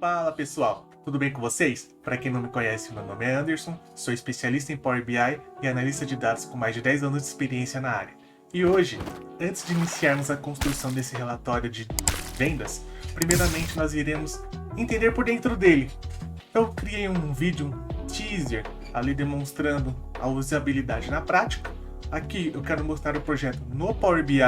Fala pessoal, tudo bem com vocês? Para quem não me conhece, meu nome é Anderson, sou especialista em Power BI e analista de dados com mais de 10 anos de experiência na área. E hoje, antes de iniciarmos a construção desse relatório de vendas, primeiramente nós iremos entender por dentro dele. Eu criei um vídeo, um teaser, ali demonstrando a usabilidade na prática. Aqui eu quero mostrar o projeto no Power BI,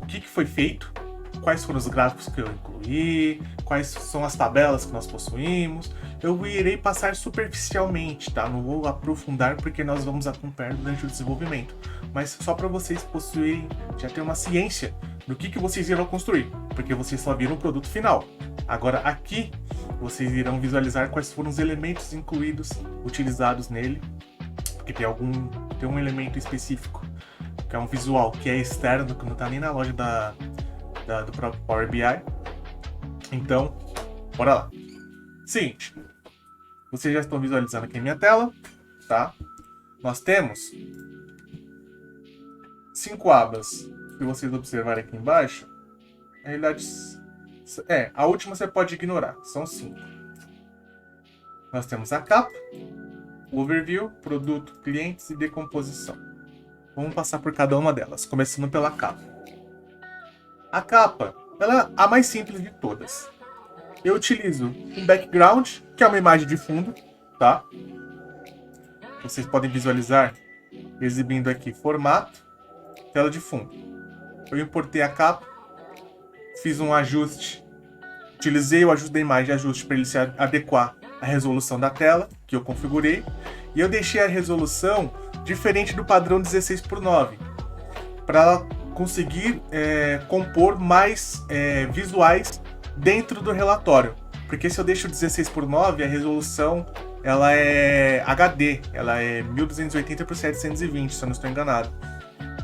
o que foi feito, quais foram os gráficos que eu incluí, quais são as tabelas que nós possuímos. Eu irei passar superficialmente, tá? Não vou aprofundar porque nós vamos acompanhar durante o desenvolvimento. Mas só para vocês possuírem, já ter uma ciência do que vocês irão construir, porque vocês só viram o produto final. Agora aqui, vocês irão visualizar quais foram os elementos incluídos, utilizados nele, porque tem um elemento específico, que é um visual, que é externo, que não está nem na loja do próprio Power BI. Então, bora lá. Seguinte, vocês já estão visualizando aqui a minha tela, tá? Nós temos 5 abas. Se vocês observarem aqui embaixo, na realidade, a última você pode ignorar, são 5. Nós temos a capa, overview, produto, clientes e decomposição. Vamos passar por cada uma delas, começando pela capa. A capa, ela é a mais simples de todas. Eu utilizo um background, que é uma imagem de fundo, tá? Vocês podem visualizar exibindo aqui formato, tela de fundo. Eu importei a capa, fiz um ajuste, utilizei o ajuste da imagem de ajuste para ele se adequar à resolução da tela, que eu configurei, e eu deixei a resolução diferente do padrão 16:9, para ela conseguir compor mais visuais dentro do relatório. Porque se eu deixo 16:9, a resolução ela é HD, ela é 1280 por 720, se eu não estou enganado.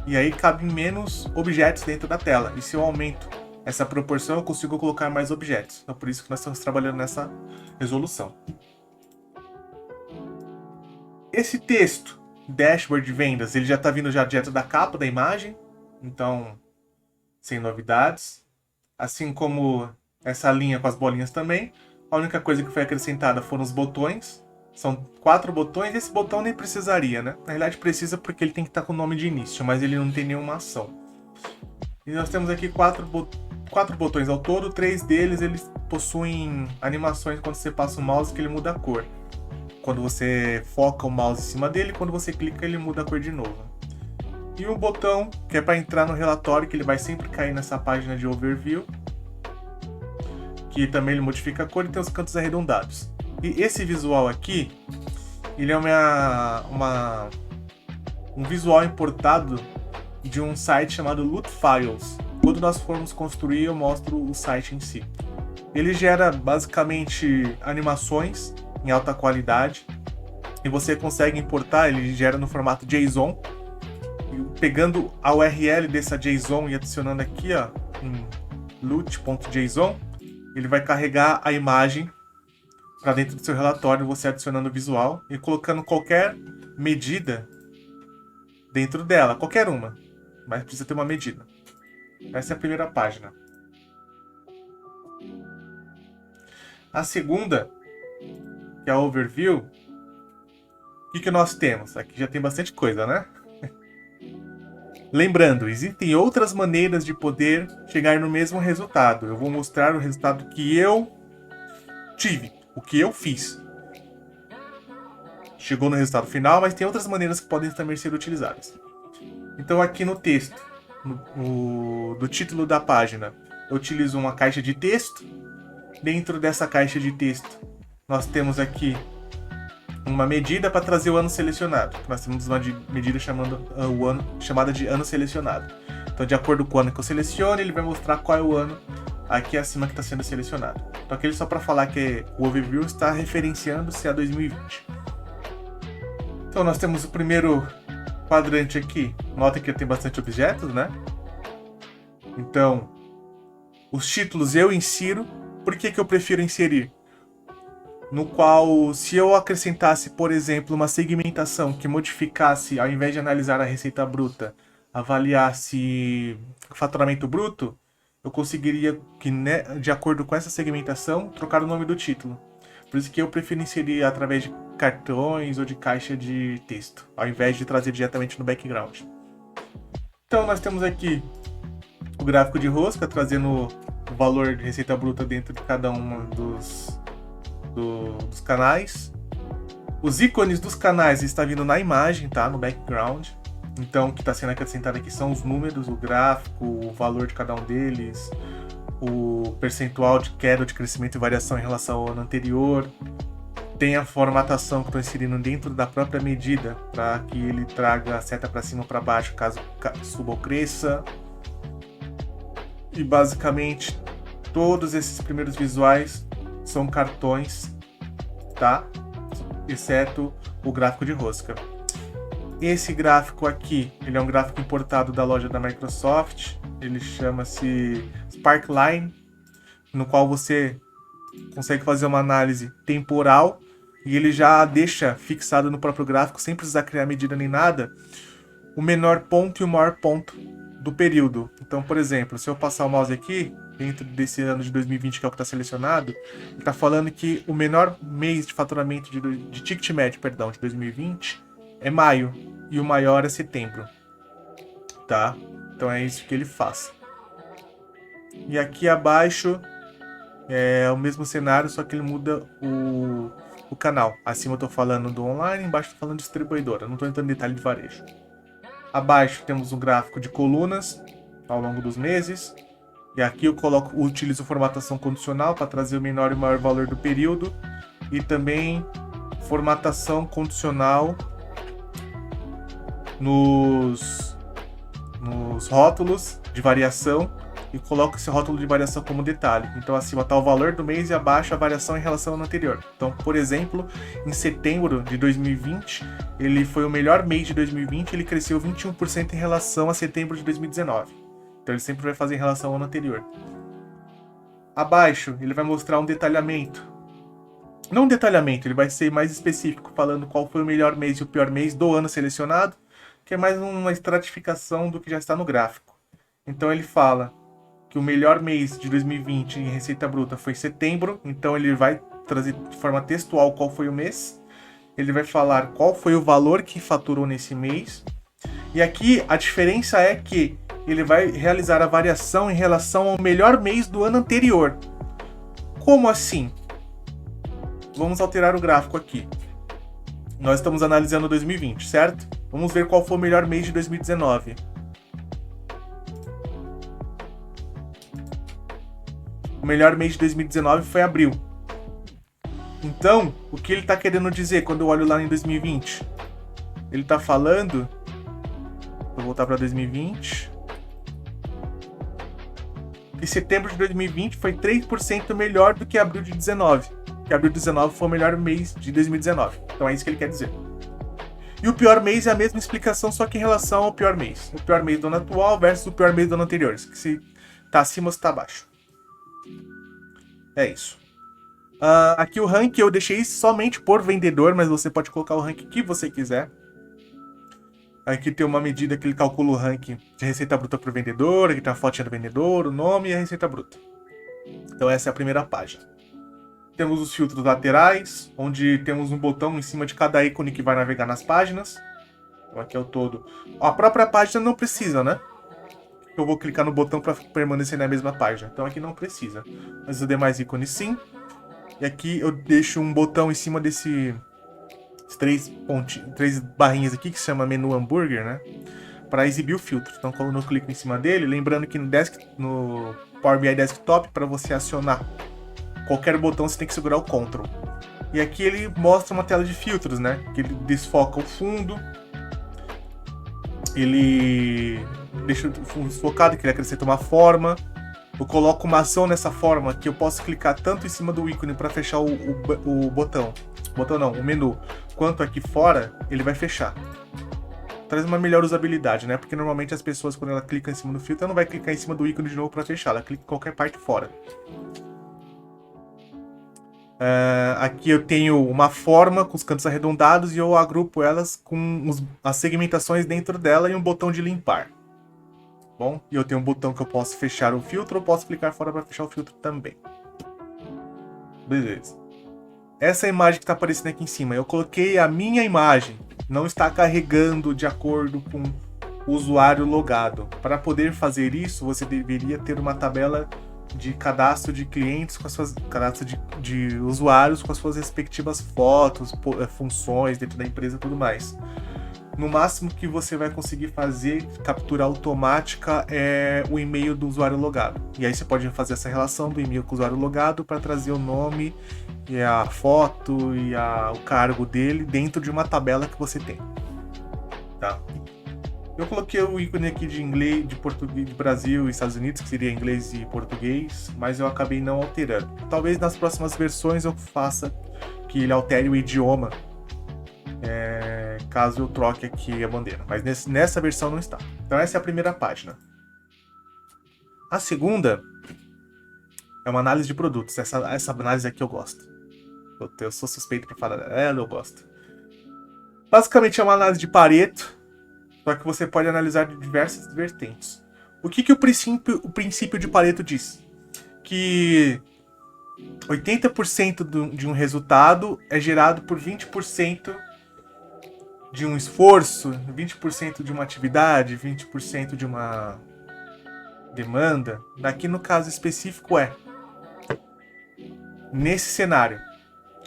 E aí cabem menos objetos dentro da tela. E se eu aumento essa proporção, eu consigo colocar mais objetos. Então por isso que nós estamos trabalhando nessa resolução. Esse texto, dashboard de vendas, ele já está vindo já direto da capa da imagem. Então, sem novidades. Assim como essa linha com as bolinhas também. A única coisa que foi acrescentada foram os botões. São 4 botões. Esse botão nem precisaria, né? Na realidade precisa porque ele tem que estar com o nome de início, mas ele não tem nenhuma ação. E nós temos aqui 4 botões ao todo. 3 deles eles possuem animações quando você passa o mouse que ele muda a cor. Quando você foca o mouse em cima dele, quando você clica ele muda a cor de novo. E um botão que é para entrar no relatório, que ele vai sempre cair nessa página de overview, que também ele modifica a cor e tem os cantos arredondados. E esse visual aqui, ele é um visual importado de um site chamado Loot Files. Quando nós formos construir, eu mostro o site em si. Ele gera basicamente animações em alta qualidade e você consegue importar, ele gera no formato JSON. Pegando a URL dessa JSON e adicionando aqui, ó, em loot.json, ele vai carregar a imagem para dentro do seu relatório, você adicionando o visual e colocando qualquer medida dentro dela, qualquer uma, mas precisa ter uma medida. Essa é a primeira página. A segunda, que é a overview, o que nós temos? Aqui já tem bastante coisa, né? Lembrando, existem outras maneiras de poder chegar no mesmo resultado. Eu vou mostrar o resultado que eu tive, o que eu fiz. Chegou no resultado final, mas tem outras maneiras que podem também ser utilizadas. Então aqui no texto, do título da página, eu utilizo uma caixa de texto. Dentro dessa caixa de texto, nós temos aqui uma medida para trazer o ano selecionado. Nós temos uma medida chamada de ano selecionado. Então, de acordo com o ano que eu seleciono, ele vai mostrar qual é o ano aqui acima que está sendo selecionado. Então, aqui só para falar que o overview está referenciando-se a 2020. Então, nós temos o primeiro quadrante aqui. Nota que tem bastante objetos, né? Então, os títulos eu insiro. Por que eu prefiro inserir? No qual, se eu acrescentasse, por exemplo, uma segmentação que modificasse, ao invés de analisar a receita bruta, avaliasse o faturamento bruto, eu conseguiria, que, né, de acordo com essa segmentação, trocar o nome do título. Por isso que eu prefiro inserir através de cartões ou de caixa de texto, ao invés de trazer diretamente no background. Então nós temos aqui o gráfico de rosca, trazendo o valor de receita bruta dentro de cada um dos canais. Os ícones dos canais estão vindo na imagem, tá? No background. Então, o que está sendo acrescentado aqui são os números, o gráfico, o valor de cada um deles, o percentual de queda, de crescimento e variação em relação ao ano anterior. Tem a formatação que eu estou inserindo dentro da própria medida, para que ele traga a seta para cima ou para baixo, caso suba ou cresça. E basicamente, todos esses primeiros visuais são cartões, tá? Exceto o gráfico de rosca. Esse gráfico aqui, ele é um gráfico importado da loja da Microsoft. Ele chama-se Sparkline, no qual você consegue fazer uma análise temporal e ele já deixa fixado no próprio gráfico, sem precisar criar medida nem nada, o menor ponto e o maior ponto do período. Então, por exemplo, se eu passar o mouse aqui, dentro desse ano de 2020, que é o que está selecionado, ele está falando que o menor mês de faturamento de ticket médio, perdão, de 2020 é maio, e o maior é setembro, tá? Então é isso que ele faz. E aqui abaixo é o mesmo cenário, só que ele muda o canal. Acima eu estou falando do online, embaixo eu estou falando de distribuidora, não estou entrando em detalhe de varejo. Abaixo temos um gráfico de colunas ao longo dos meses. E aqui eu utilizo formatação condicional para trazer o menor e maior valor do período. E também formatação condicional nos rótulos de variação. E coloco esse rótulo de variação como detalhe. Então acima está o valor do mês e abaixo a variação em relação ao ano anterior. Então, por exemplo, em setembro de 2020, ele foi o melhor mês de 2020, ele cresceu 21% em relação a setembro de 2019. Então ele sempre vai fazer em relação ao ano anterior. Abaixo, ele vai mostrar um detalhamento. Não um detalhamento, ele vai ser mais específico, falando qual foi o melhor mês e o pior mês do ano selecionado, que é mais uma estratificação do que já está no gráfico. Então ele fala que o melhor mês de 2020 em receita bruta foi setembro, então ele vai trazer de forma textual qual foi o mês, ele vai falar qual foi o valor que faturou nesse mês, e aqui a diferença é que ele vai realizar a variação em relação ao melhor mês do ano anterior. Como assim? Vamos alterar o gráfico aqui. Nós estamos analisando 2020, certo? Vamos ver qual foi o melhor mês de 2019. O melhor mês de 2019 foi abril. Então, o que ele está querendo dizer quando eu olho lá em 2020? Ele está falando... Vou voltar para 2020. E setembro de 2020 foi 3% melhor do que abril de 19. Que abril de 19 foi o melhor mês de 2019. Então é isso que ele quer dizer. E o pior mês é a mesma explicação, só que em relação ao pior mês. O pior mês do ano atual versus o pior mês do ano anterior. Se está acima ou se está abaixo. É isso. Aqui o rank eu deixei somente por vendedor, mas você pode colocar o rank que você quiser. Aqui tem uma medida que ele calcula o ranking de receita bruta por vendedor, aqui tem a fotinha do vendedor, o nome e a receita bruta. Então essa é a primeira página. Temos os filtros laterais, onde temos um botão em cima de cada ícone que vai navegar nas páginas. Então aqui é o todo. A própria página não precisa, né? Eu vou clicar no botão para permanecer na mesma página. Então aqui não precisa. Mas os demais ícones sim. E aqui eu deixo um botão em cima desses três barrinhas aqui, que se chama menu hambúrguer, né? Para exibir o filtro. Então quando eu clico em cima dele, lembrando que no Power BI Desktop, para você acionar qualquer botão, você tem que segurar o Ctrl. E aqui ele mostra uma tela de filtros, né? Que ele desfoca o fundo. Ele deixa o fundo desfocado, que ele acrescenta uma forma. Eu coloco uma ação nessa forma que eu posso clicar tanto em cima do ícone para fechar o botão. Botão não, o menu. Quanto aqui fora, ele vai fechar. Traz uma melhor usabilidade, né? Porque normalmente as pessoas, quando ela clica em cima do filtro, ela não vai clicar em cima do ícone de novo para fechar. Ela clica em qualquer parte fora. Aqui eu tenho uma forma com os cantos arredondados e eu agrupo elas com as segmentações dentro dela e um botão de limpar. bom? E eu tenho um botão que eu posso fechar o filtro, ou posso clicar fora para fechar o filtro também. Beleza. Essa imagem que está aparecendo aqui em cima, eu coloquei a minha imagem. Não está carregando de acordo com o usuário logado. Para poder fazer isso, você deveria ter uma tabela de cadastro de clientes, com as suas cadastro de usuários com as suas respectivas fotos, funções dentro da empresa e tudo mais. No máximo que você vai conseguir fazer, captura automática, é o e-mail do usuário logado. E aí você pode fazer essa relação do e-mail com o usuário logado para trazer o nome e a foto e o cargo dele dentro de uma tabela que você tem. Tá? Eu coloquei o ícone aqui de inglês, de português, de Brasil e Estados Unidos, que seria inglês e português, mas eu acabei não alterando. Talvez nas próximas versões eu faça que ele altere o idioma, caso eu troque aqui a bandeira. Mas nessa versão não está. Então essa é a primeira página. A segunda é uma análise de produtos. Essa análise aqui eu gosto. Eu sou suspeito para falar dela, eu gosto. Basicamente é uma análise de Pareto, só que você pode analisar de diversas vertentes. O que o princípio de Pareto diz? Que 80% de um resultado é gerado por 20% de um esforço, 20% de uma atividade, 20% de uma demanda. Aqui no caso específico nesse cenário,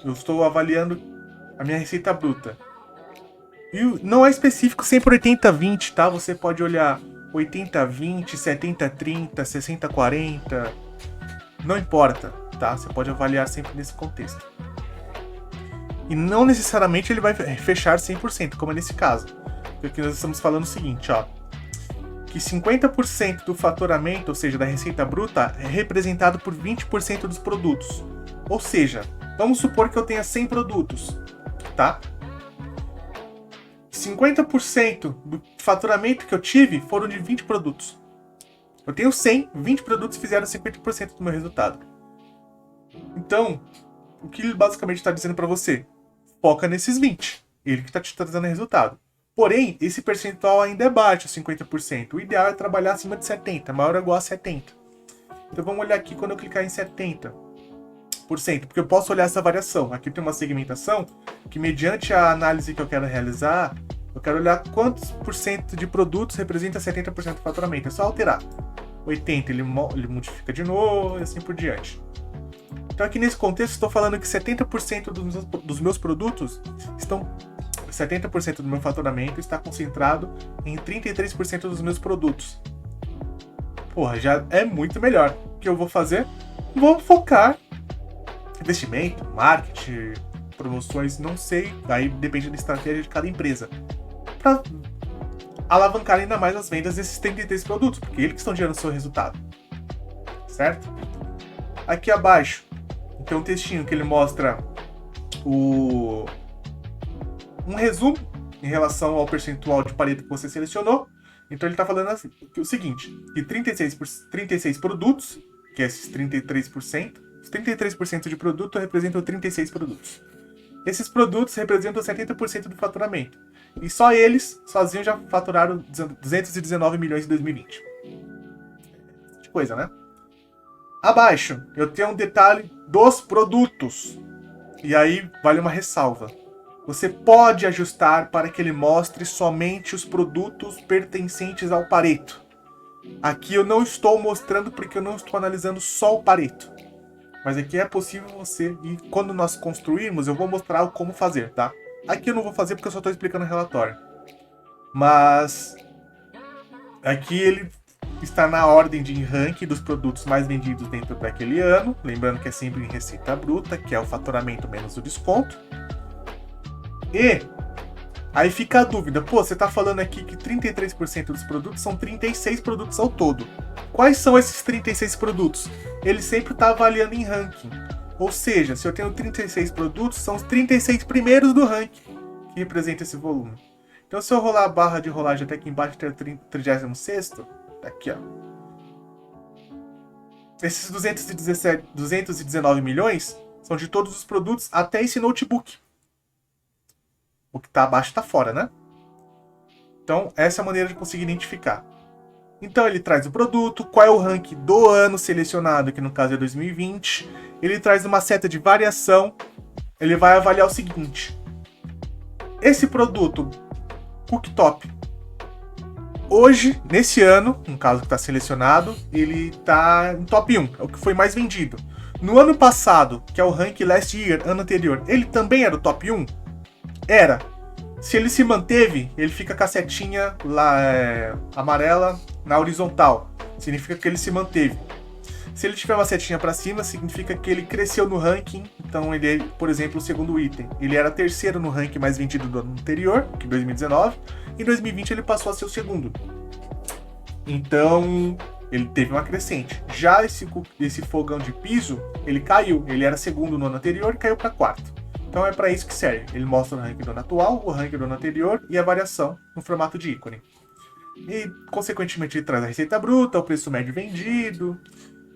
eu estou avaliando a minha receita bruta. E não é específico sempre 80-20, tá? Você pode olhar 80-20, 70-30, 60-40. Não importa, tá? Você pode avaliar sempre nesse contexto. E não necessariamente ele vai fechar 100%, como é nesse caso. Porque aqui nós estamos falando o seguinte, ó. Que 50% do faturamento, ou seja, da receita bruta, é representado por 20% dos produtos. Ou seja, vamos supor que eu tenha 100 produtos, tá? 50% do faturamento que eu tive foram de 20 produtos. Eu tenho 100, 20 produtos fizeram 50% do meu resultado. Então, o que ele basicamente está dizendo para você? Foca nesses 20. Ele que está te trazendo resultado. Porém, esse percentual ainda é baixo, 50%. O ideal é trabalhar acima de 70%, maior ou igual a 70%. Então vamos olhar aqui quando eu clicar em 70%. Porque eu posso olhar essa variação. Aqui tem uma segmentação que, mediante a análise que eu quero realizar, eu quero olhar quantos por cento de produtos representa 70% do faturamento. É só alterar. 80% ele modifica de novo e assim por diante. Então aqui nesse contexto estou falando que 70% dos meus produtos estão... 70% do meu faturamento está concentrado em 33% dos meus produtos. Porra, já é muito melhor. O que eu vou fazer? Vou focar investimento, marketing, promoções, não sei, aí depende da estratégia de cada empresa, para alavancar ainda mais as vendas desses 33 produtos, porque eles que estão gerando o seu resultado, certo? Aqui abaixo tem um textinho que ele mostra um resumo em relação ao percentual de Pareto que você selecionou. Então ele está falando assim, o seguinte, que 36 produtos, que é esses 33%, os 33% de produto representam 36 produtos. Esses produtos representam 70% do faturamento. E só eles, sozinhos, já faturaram 219 milhões em 2020. Que coisa, né? Abaixo, eu tenho um detalhe dos produtos. E aí, vale uma ressalva. Você pode ajustar para que ele mostre somente os produtos pertencentes ao Pareto. Aqui eu não estou mostrando porque eu não estou analisando só o Pareto. Mas aqui é possível você, e quando nós construirmos, eu vou mostrar como fazer, tá? Aqui eu não vou fazer porque eu só estou explicando o relatório. Mas aqui ele está na ordem de ranking dos produtos mais vendidos dentro daquele ano. Lembrando que é sempre em receita bruta, que é o faturamento menos o desconto. E aí fica a dúvida, pô, você tá falando aqui que 33% dos produtos são 36 produtos ao todo. Quais são esses 36 produtos? Ele sempre tá avaliando em ranking. Ou seja, se eu tenho 36 produtos, são os 36 primeiros do ranking que representa esse volume. Então se eu rolar a barra de rolagem até aqui embaixo, até o 36º, tá aqui, ó. Esses 219 milhões são de todos os produtos até esse notebook. O que está abaixo está fora, né? Então, essa é a maneira de conseguir identificar. Então ele traz o produto, qual é o rank do ano selecionado, que no caso é 2020. Ele traz uma seta de variação. Ele vai avaliar o seguinte: esse produto, cooktop, hoje, nesse ano, no caso que está selecionado, ele está em top 1, é o que foi mais vendido. No ano passado, que é o rank last year, ano anterior, ele também era o top 1? Era. Se ele se manteve, ele fica com a setinha lá, amarela na horizontal. Significa que ele se manteve. Se ele tiver uma setinha para cima, significa que ele cresceu no ranking. Então ele é, por exemplo, o segundo item. Ele era terceiro no ranking mais vendido do ano anterior, que 2019. Em 2020 ele passou a ser o segundo. Então ele teve uma crescente. Já esse fogão de piso, ele caiu. Ele era segundo no ano anterior e caiu para quarto. Então é para isso que serve. Ele mostra o ranking do ano atual, o ranking do ano anterior e a variação no formato de ícone. E, consequentemente, ele traz a receita bruta, o preço médio vendido,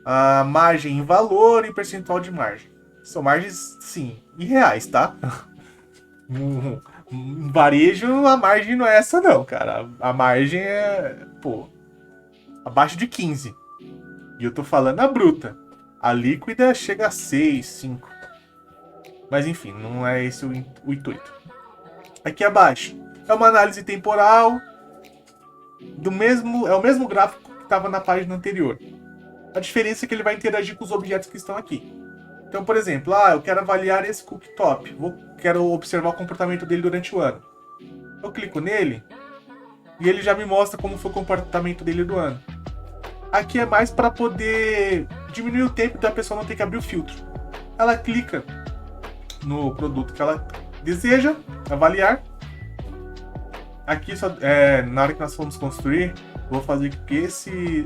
a margem em valor e percentual de margem. São margens, sim, em reais, tá? No varejo, a margem não é essa não, cara. A margem é, abaixo de 15. E eu tô falando a bruta. A líquida chega a 6, 5. Mas enfim, não é esse o intuito. Aqui abaixo é uma análise temporal é o mesmo gráfico que estava na página anterior. A diferença é que ele vai interagir com os objetos que estão aqui. Então, por exemplo, eu quero avaliar esse cooktop. Quero observar o comportamento dele durante o ano. Eu clico nele e ele já me mostra como foi o comportamento dele do ano. Aqui é mais para poder diminuir o tempo da pessoa não ter que abrir o filtro. Ela clica no produto que ela deseja avaliar. Aqui, na hora que nós formos construir, eu vou fazer que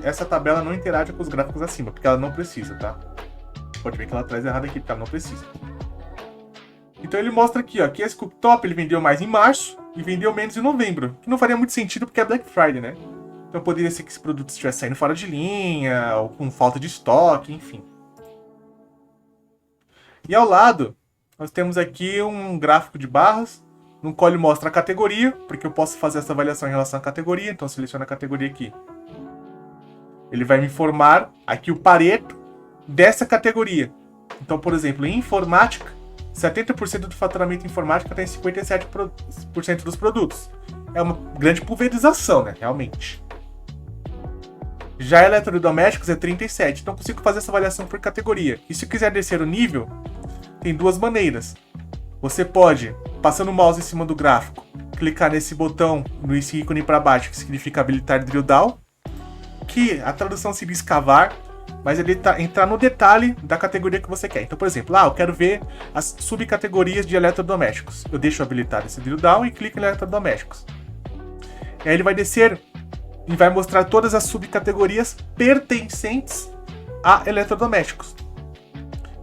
essa tabela não interaja com os gráficos acima, porque ela não precisa, tá? Pode ver que ela traz errado aqui, porque ela não precisa. Então ele mostra aqui, ó, que esse cooktop ele vendeu mais em março e vendeu menos em novembro, que não faria muito sentido porque é Black Friday, né? Então poderia ser que esse produto estivesse saindo fora de linha, ou com falta de estoque, enfim. E ao lado, nós temos aqui um gráfico de barras, no qual ele mostra a categoria, porque eu posso fazer essa avaliação em relação à categoria, então eu seleciono a categoria aqui. Ele vai me informar aqui o Pareto dessa categoria. Então, por exemplo, em informática, 70% do faturamento informática tem 57% dos produtos. É uma grande pulverização, né? Realmente. Já eletrodomésticos é 37%. Então, eu consigo fazer essa avaliação por categoria. E se eu quiser descer o nível, tem duas maneiras. Você pode, passando o mouse em cima do gráfico, clicar nesse botão, nesse ícone para baixo, que significa habilitar drill down, que a tradução seria escavar, mas ele entrar no detalhe da categoria que você quer. Então, por exemplo, eu quero ver as subcategorias de eletrodomésticos. Eu deixo habilitado esse drill down e clico em eletrodomésticos. E aí ele vai descer e vai mostrar todas as subcategorias pertencentes a eletrodomésticos.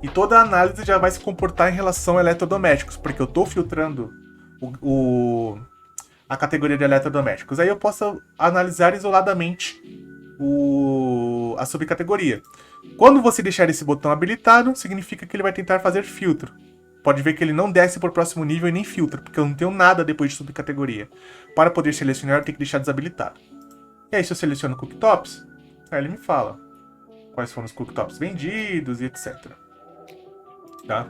E toda a análise já vai se comportar em relação a eletrodomésticos, porque eu estou filtrando a categoria de eletrodomésticos. Aí eu posso analisar isoladamente a subcategoria. Quando você deixar esse botão habilitado, significa que ele vai tentar fazer filtro. Pode ver que ele não desce para o próximo nível e nem filtra, porque eu não tenho nada depois de subcategoria. Para poder selecionar, eu tenho que deixar desabilitado. E aí, se eu seleciono cooktops, aí ele me fala quais foram os cooktops vendidos e etc. Tá?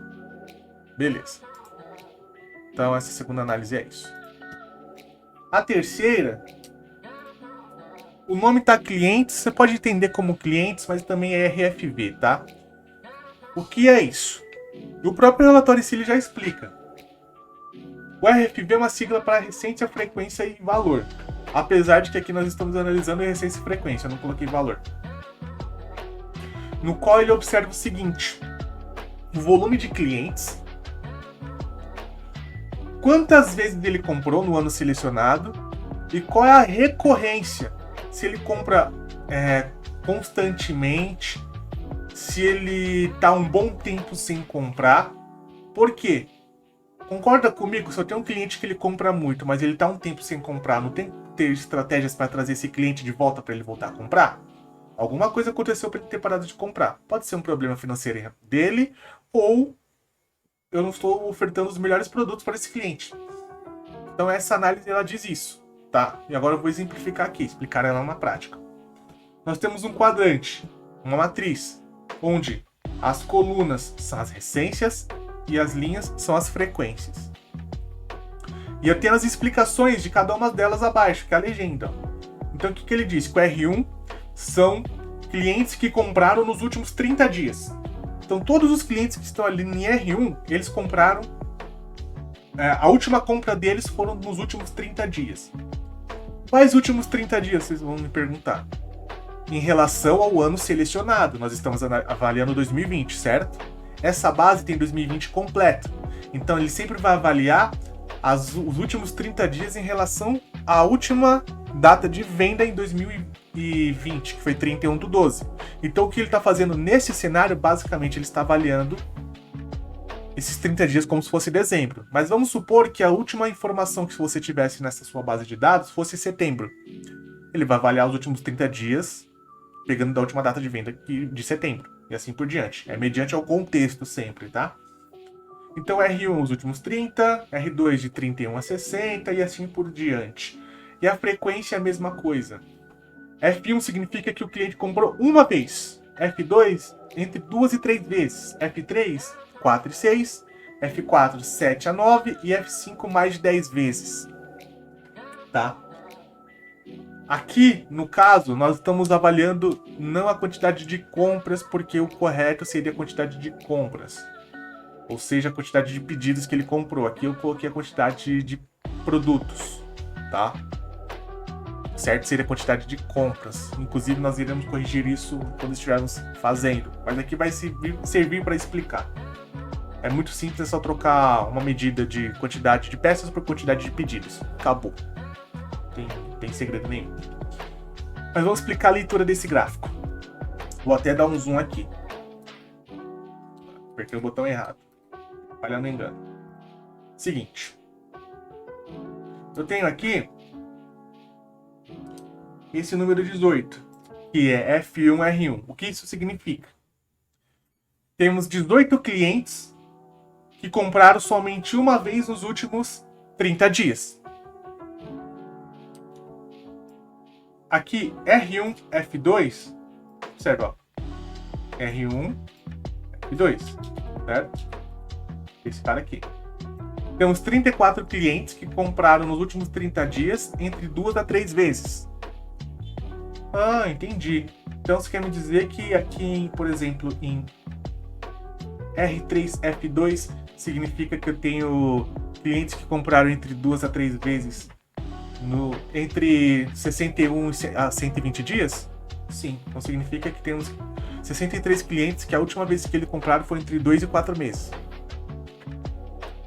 Beleza. Então, essa segunda análise é isso. A terceira, o nome tá clientes, você pode entender como clientes, mas também é RFV, tá? O que é isso? O próprio relatório em si já explica. O RFV é uma sigla para recência, frequência e valor. Apesar de que aqui nós estamos analisando a recência e frequência, eu não coloquei valor. No qual ele observa o seguinte: o volume de clientes, quantas vezes ele comprou no ano selecionado e qual é a recorrência. Se ele compra constantemente, se ele tá um bom tempo sem comprar. Por quê? Concorda comigo? Se eu tenho um cliente que ele compra muito, mas ele tá um tempo sem comprar, não tem que ter estratégias para trazer esse cliente de volta para ele voltar a comprar? Alguma coisa aconteceu para ele ter parado de comprar. Pode ser um problema financeiro dele, ou eu não estou ofertando os melhores produtos para esse cliente. Então essa análise ela diz isso, tá? E agora eu vou exemplificar aqui, explicar ela na prática. nós temos um quadrante, uma matriz, onde as colunas são as recências e as linhas são as frequências. E eu tenho as explicações de cada uma delas abaixo, que é a legenda. Então o que ele diz? Que o R1 são clientes que compraram nos últimos 30 dias. Então todos os clientes que estão ali em R1, eles compraram, a última compra deles foram nos últimos 30 dias. Quais últimos 30 dias, vocês vão me perguntar? Em relação ao ano selecionado, nós estamos avaliando 2020, certo? Essa base tem 2020 completo. Então ele sempre vai avaliar os últimos 30 dias em relação à última data de venda em 2020, que foi 31/12. Então o que ele está fazendo nesse cenário, basicamente ele está avaliando esses 30 dias como se fosse dezembro. Mas vamos supor que a última informação que você tivesse nessa sua base de dados fosse setembro. Ele vai avaliar os últimos 30 dias pegando da última data de venda de setembro, e assim por diante. É mediante ao contexto sempre, tá? Então R1 os últimos 30, R2 de 31 a 60 e assim por diante. E a frequência é a mesma coisa. F1 significa que o cliente comprou uma vez, F2 entre 2 e 3 vezes, F3 4 e 6, F4 7 a 9 e F5 mais de 10 vezes. Tá? Aqui, no caso, nós estamos avaliando não a quantidade de compras, porque o correto seria a quantidade de compras. Ou seja, a quantidade de pedidos que ele comprou. Aqui eu coloquei a quantidade de produtos, tá? Certo seria a quantidade de compras. Inclusive, nós iremos corrigir isso quando estivermos fazendo. Mas aqui vai servir para explicar. É muito simples, é só trocar uma medida de quantidade de peças por quantidade de pedidos. Acabou. Tem segredo nenhum. Mas vamos explicar a leitura desse gráfico. Vou até dar um zoom aqui. Apertei o botão errado. Falhando no engano. Seguinte. Eu tenho aqui esse número 18, que é F1R1. O que isso significa? Temos 18 clientes que compraram somente uma vez nos últimos 30 dias. Aqui, R1, F2, observa, ó. R1, F2, certo? Esse cara aqui. Temos 34 clientes que compraram nos últimos 30 dias entre 2 a 3 vezes. Ah, entendi. Então você quer me dizer que aqui, por exemplo, em R3, F2, significa que eu tenho clientes que compraram entre 2 a 3 vezes entre 61 a 120 dias? Sim. Então significa que temos 63 clientes que a última vez que ele compraram foi entre 2 e 4 meses.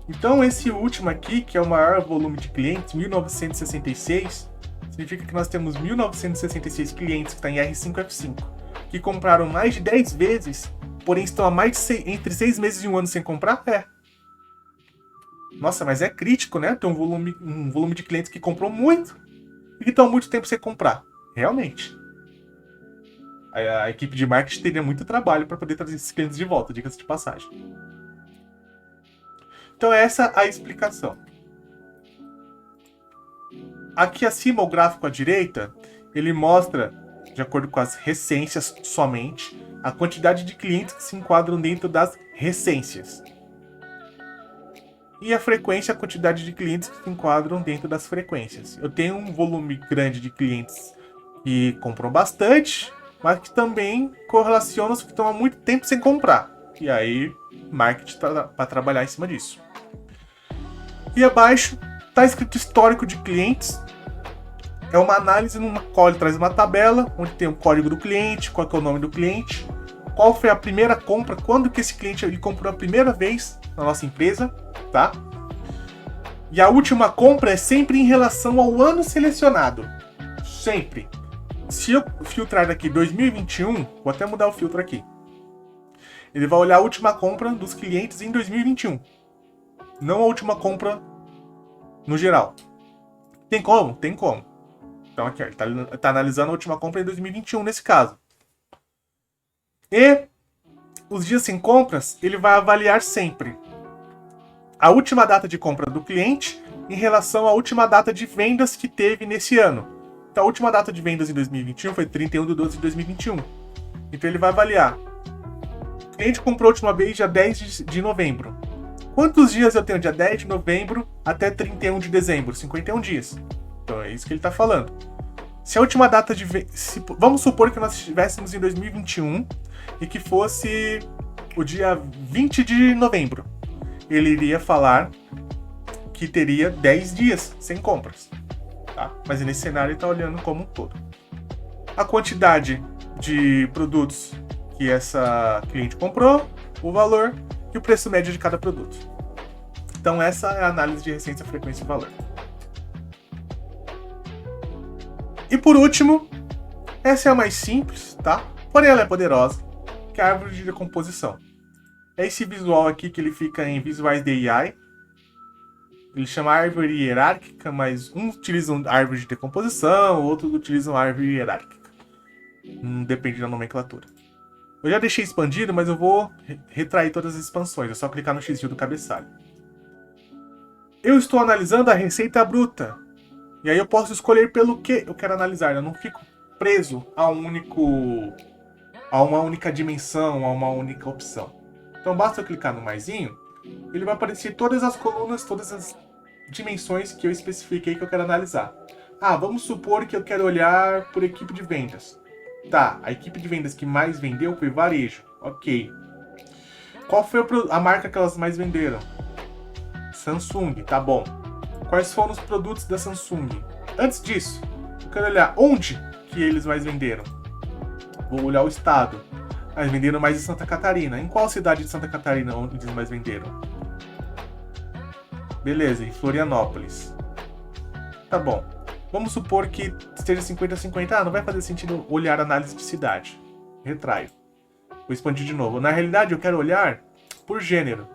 Então esse último aqui, que é o maior volume de clientes, 1966, significa que nós temos 1966 clientes que estão em R5 e F5, que compraram mais de 10 vezes, porém estão há entre 6 meses e 1 ano sem comprar? É. Nossa, mas é crítico, né? Ter um volume de clientes que comprou muito e que estão há muito tempo sem comprar. Realmente. A equipe de marketing teria muito trabalho para poder trazer esses clientes de volta, diga-se de passagem. Então essa é a explicação. Aqui acima, o gráfico à direita, ele mostra, de acordo com as recências somente, a quantidade de clientes que se enquadram dentro das recências. E a frequência, a quantidade de clientes que se enquadram dentro das frequências. Eu tenho um volume grande de clientes que compram bastante, mas que também correlacionam os que estão há muito tempo sem comprar. E aí, marketing para trabalhar em cima disso. E abaixo está escrito histórico de clientes. É uma análise numa qual ele traz uma tabela, onde tem o código do cliente, qual que é o nome do cliente, qual foi a primeira compra, quando que esse cliente ele comprou a primeira vez na nossa empresa, tá? E a última compra é sempre em relação ao ano selecionado. Sempre. Se eu filtrar daqui 2021, vou até mudar o filtro aqui. Ele vai olhar a última compra dos clientes em 2021. Não a última compra no geral. Tem como? Tem como. Então aqui, ó, ele tá analisando a última compra em 2021 nesse caso. E os dias sem compras, ele vai avaliar sempre a última data de compra do cliente em relação à última data de vendas que teve nesse ano. Então a última data de vendas em 2021 foi 31/12/2021. Então ele vai avaliar. O cliente comprou a última vez dia 10 de novembro. Quantos dias eu tenho dia 10 de novembro até 31 de dezembro? 51 dias. Então é isso que ele está falando. Se a última data de vendas... Vamos supor que nós estivéssemos em 2021 e que fosse o dia 20 de novembro. Ele iria falar que teria 10 dias sem compras. Tá? Mas nesse cenário ele está olhando como um todo. A quantidade de produtos que essa cliente comprou, o valor e o preço médio de cada produto. Então essa é a análise de receita, frequência e valor. E por último, essa é a mais simples, tá? Porém ela é poderosa, que é a árvore de decomposição. É esse visual aqui que ele fica em visuais de AI. Ele chama árvore hierárquica, mas uns utilizam árvore de decomposição, outros utilizam árvore hierárquica. Depende da nomenclatura. Eu já deixei expandido, mas eu vou retrair todas as expansões. É só clicar no X do cabeçalho. Eu estou analisando a receita bruta. E aí eu posso escolher pelo que eu quero analisar. Eu não fico preso a uma única dimensão, a uma única opção. Então basta eu clicar no maisinho, ele vai aparecer todas as colunas, todas as dimensões que eu especifiquei que eu quero analisar. Vamos supor que eu quero olhar por equipe de vendas. Tá, a equipe de vendas que mais vendeu foi varejo. Ok. Qual foi a marca que elas mais venderam? Samsung, tá bom. Quais foram os produtos da Samsung? Antes disso, eu quero olhar onde que eles mais venderam. Vou olhar o estado. Eles venderam mais em Santa Catarina. Em qual cidade de Santa Catarina onde eles mais venderam? Beleza, em Florianópolis. Tá bom. Vamos supor que esteja 50-50. Não vai fazer sentido olhar análise de cidade. Retraio. Vou expandir de novo. Na realidade, eu quero olhar por gênero.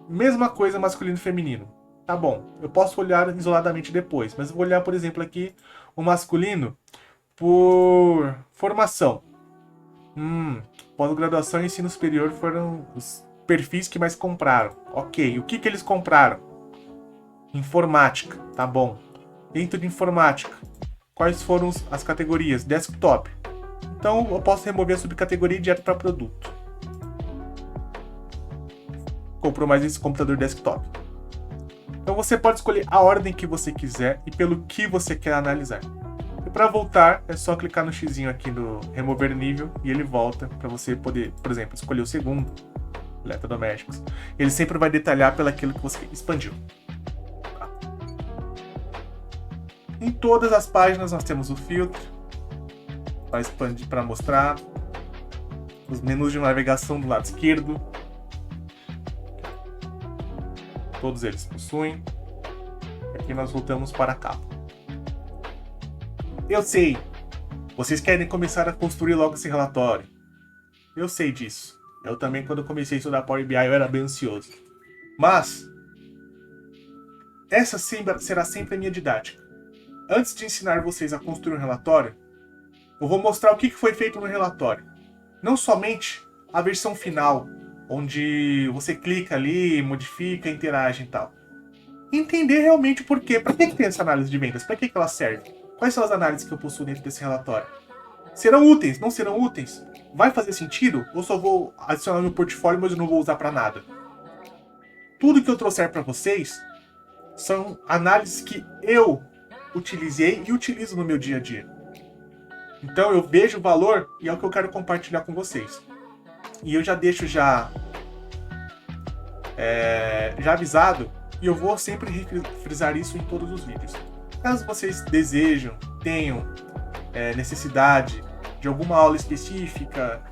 Mesma coisa masculino e feminino. Tá bom. Eu posso olhar isoladamente depois. Mas eu vou olhar, por exemplo, aqui o masculino por formação. Pós-graduação e ensino superior foram os perfis que mais compraram. Ok. O que eles compraram? Informática. Tá bom. Dentro de informática, quais foram as categorias? Desktop. Então, eu posso remover a subcategoria direto para produto. Comprou mais esse computador desktop. Então, você pode escolher a ordem que você quiser e pelo que você quer analisar. E para voltar, é só clicar no xizinho aqui no remover nível e ele volta para você poder, por exemplo, escolher o segundo, eletrodomésticos. Ele sempre vai detalhar pelaquilo que você expandiu. Em todas as páginas nós temos o filtro para expandir, para mostrar os menus de navegação do lado esquerdo. Todos eles possuem. Aqui nós voltamos para a capa. Eu sei, vocês querem começar a construir logo esse relatório. Eu sei disso. Eu também, quando comecei a estudar Power BI, eu era bem ansioso. Mas essa será sempre a minha didática. Antes de ensinar vocês a construir um relatório, eu vou mostrar o que foi feito no relatório. Não somente a versão final, onde você clica ali, modifica, interage e tal. Entender realmente o porquê. Para que tem essa análise de vendas? Para que ela serve? Quais são as análises que eu possuo dentro desse relatório? Serão úteis? Não serão úteis? Vai fazer sentido? Ou só vou adicionar no meu portfólio, mas eu não vou usar para nada? Tudo que eu trouxer para vocês são análises que eu utilizei e utilizo no meu dia a dia. Então eu vejo o valor e é o que eu quero compartilhar com vocês. E eu já deixo já avisado, e eu vou sempre frisar isso em todos os vídeos. Caso vocês desejam, tenham necessidade de alguma aula específica,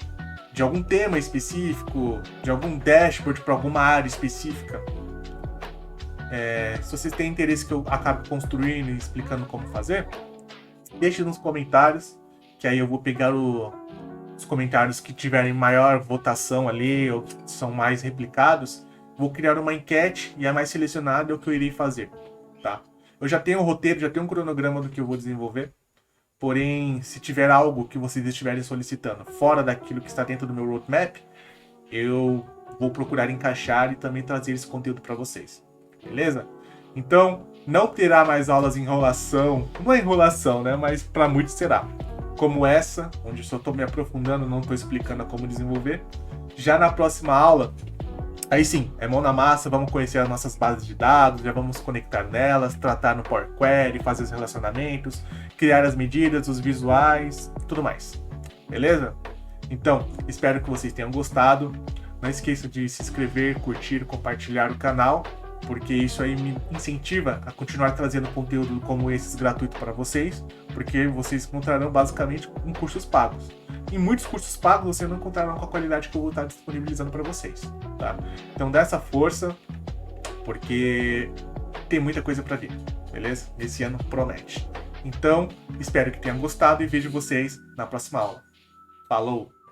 de algum tema específico, de algum dashboard para alguma área específica, se vocês têm interesse que eu acabe construindo e explicando como fazer, deixe nos comentários, que aí eu vou pegar os comentários que tiverem maior votação ali, ou que são mais replicados, vou criar uma enquete e a mais selecionada é o que eu irei fazer, tá? Eu já tenho um roteiro, já tenho um cronograma do que eu vou desenvolver, porém, se tiver algo que vocês estiverem solicitando fora daquilo que está dentro do meu roadmap, eu vou procurar encaixar e também trazer esse conteúdo para vocês. Beleza? Então, Não terá mais aulas de enrolação, não é enrolação, né? Mas para muitos será. Como essa, onde só estou me aprofundando, não estou explicando como desenvolver. Já na próxima aula, aí sim, é mão na massa, vamos conhecer as nossas bases de dados, já vamos conectar nelas, tratar no Power Query, fazer os relacionamentos, criar as medidas, os visuais, tudo mais. Beleza? Então, espero que vocês tenham gostado. Não esqueça de se inscrever, curtir, compartilhar o canal, porque isso aí me incentiva a continuar trazendo conteúdo como esses gratuito para vocês, porque vocês encontrarão basicamente em cursos pagos. Em muitos cursos pagos vocês não encontrarão com a qualidade que eu vou estar disponibilizando para vocês, tá? Então dá essa força, porque tem muita coisa para vir, beleza? Esse ano promete. Então, espero que tenham gostado e vejo vocês na próxima aula. Falou!